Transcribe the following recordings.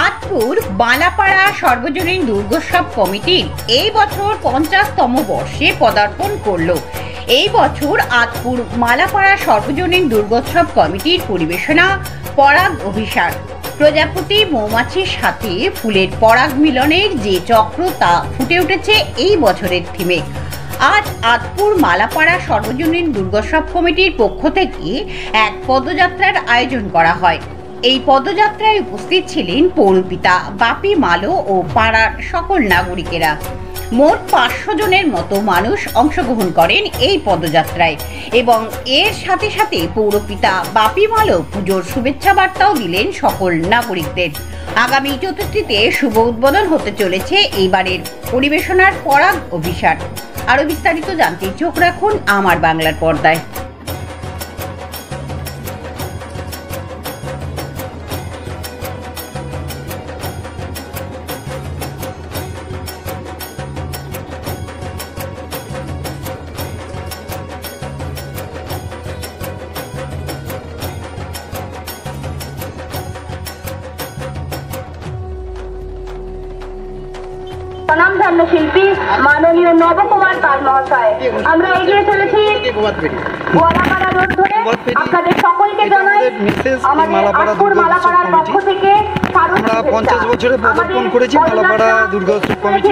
আতপুর মালাপাড়া সর্বজনীন দুর্গোৎসব কমিটির এই বছর 50তম বর্ষে পদার্পণ করলো। এই বছর আতপুর মালাপাড়া সর্বজনীন দুর্গোৎসব কমিটির পরিবেশনা পরাগ অভিষেক। প্রজাপতি মৌমাছির সাথে ফুলের পরাগ মিলনের যে চক্র তা ফুটে উঠেছে এই বছরের থিমে। আজ আতপুর মালাপাড়া সর্বজনীন দুর্গোৎসব কমিটির পক্ষ থেকে এক পদযাত্রার আয়োজন করা হয়। এই পদযাত্রায় উপস্থিত ছিলেন পৌরপিতা বাপি মালো ও পাড়ার সকল নাগরিকেরা। মোট 500 জনের মতো মানুষ অংশগ্রহণ করেন এই পদযাত্রায় এবং এর সাথে সাথে পৌরপিতা বাপি মালো পুজোর শুভেচ্ছা বার্তাও দিলেন সকল নাগরিকদের। আগামী চতুর্থীতে শুভ উদ্বোধন হতে চলেছে এইবারের পরিবেশনার পরাগ অভিষেক। আরো বিস্তারিত জানতে চোখ রাখুন আমার বাংলার পর্দায়। স্বনামধন্য শিল্পী মাননীয় নবকুমার পাল মহাশয়। আমরা এগিয়ে চলেছি গোয়ালাপাড়া রোড ধরে। আপনাদের সকলকে জানাই আমাদের আতপুর মালাপাড়ার পক্ষ থেকে 50 বছরে পদার্পণ করেছি মালাপাড়া দুর্গোৎসব কমিটি।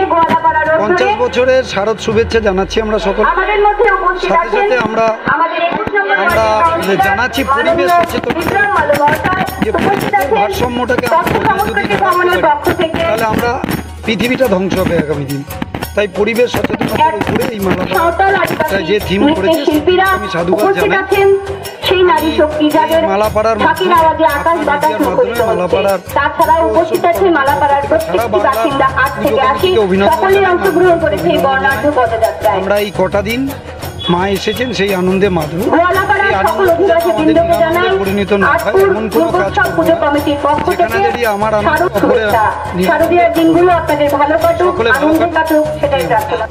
50 বছরের শারদ শুভেচ্ছা জানাচ্ছি আমরা সকল। আমাদের মধ্যে উপস্থিত সাথে সাথে আমরা জানাচ্ছি পরিবেশ সচেতনতা, যে পরিবেশের ভারসাম্যটাকে তাহলে আমরা পৃথিবীটা ধ্বংস হবে আগামী দিন। তাই পরিবেশ সচেতনতার উপরে এই মালাপাড়া যে থিম করেছে আমি সাধুবাদ জানাই। সেই নারী শক্তি যাদের মালাপাড়ার ঢাকির আওয়াজে আকাশ বাতাস মুখরিত হচ্ছে। তাছাড়া উপস্থিত আছে মালাপাড়ার প্রত্যেকটি বাসিন্দা 8 থেকে 80 সকলেই অংশগ্রহণ করেছে এই বর্ণাঢ্য পদযাত্রায়। আমরা এই কটা দিন মা এসেছেন সেই আনন্দে মাধুর। গোয়ালাপাড়ার সকল অধিবাসী বৃন্দকে জানাই পরিণত না হয় এমন কোনো কাজ পুজো কমিটির পক্ষ থেকে আমার শারদীয়ার দিনগুলো আপনাদের ভালো কাটুক, আনন্দে কাটুক, সেটাই প্রার্থনা।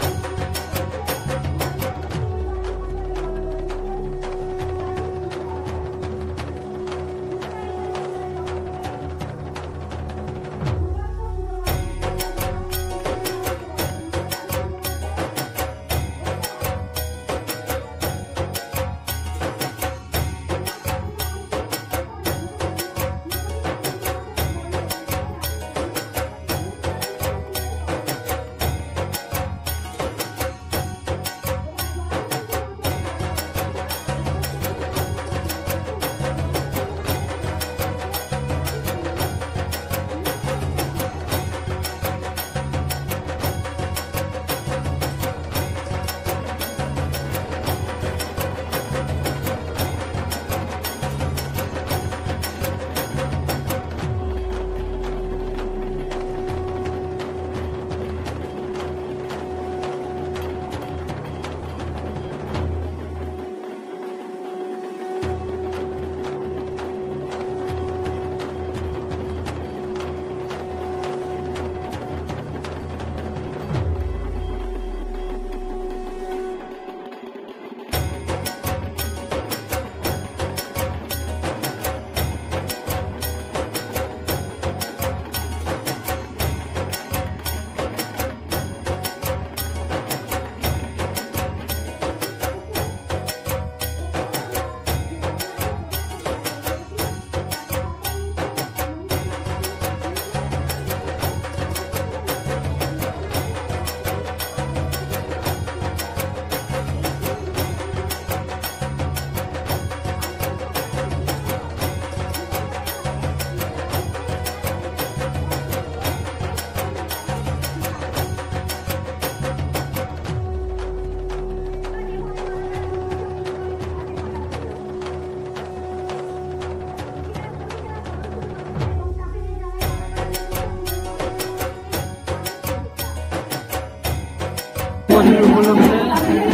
বছরের উপলক্ষে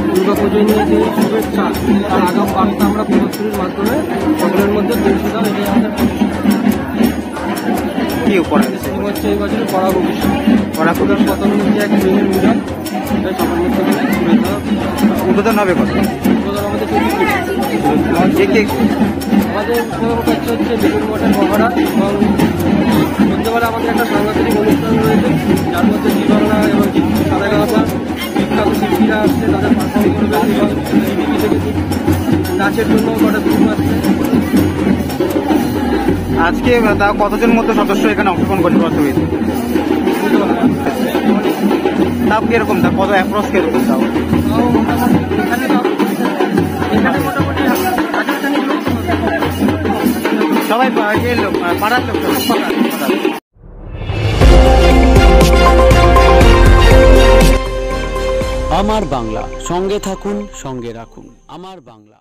দুর্গা পুজো নিয়ে যে শুভেচ্ছা তার আগাম বার্তা আমরা প্রদর্শনীর মাধ্যমে সকলের মধ্যে পৌঁছে দাও, এটাই আমাদের কি উপহার দিচ্ছে? থিম হচ্ছে এই বছরের পড়া ভবিষ্যৎ। পড়াশোনার পতন হচ্ছে এক মেয়ের মিলন, এটাই সকল মধ্যে শুভেচ্ছা। উদ্বোধন হবে কত? উদ্বোধন আমাদের 24 কে কে? আমাদের প্রধান কাজ হচ্ছে বেলুর মঠের মহারাজ এবং বলতে পারে আমাদের একটা সাংস্কৃতিক অনুষ্ঠান রয়েছে, যার মধ্যে জি বাংলা এবং সাদাগাঁওতা বিখ্যাত শিল্পীরা আসছে, তাদের পারফর্ম করবে এবং টিভি থেকে নাচের জন্য কটা গ্রুপ আসছে। আজকে তা কতজন মতো সদস্য এখানে অংশগ্রহণ করতে পারতে হয়েছে? তাও কিরকম, তা কত অ্যাপ্রক্স কিরকম তাও? সবাই পাড়ার লোক আমার বাংলা, সঙ্গে থাকুন, সঙ্গে রাখুন। আমার বাংলা।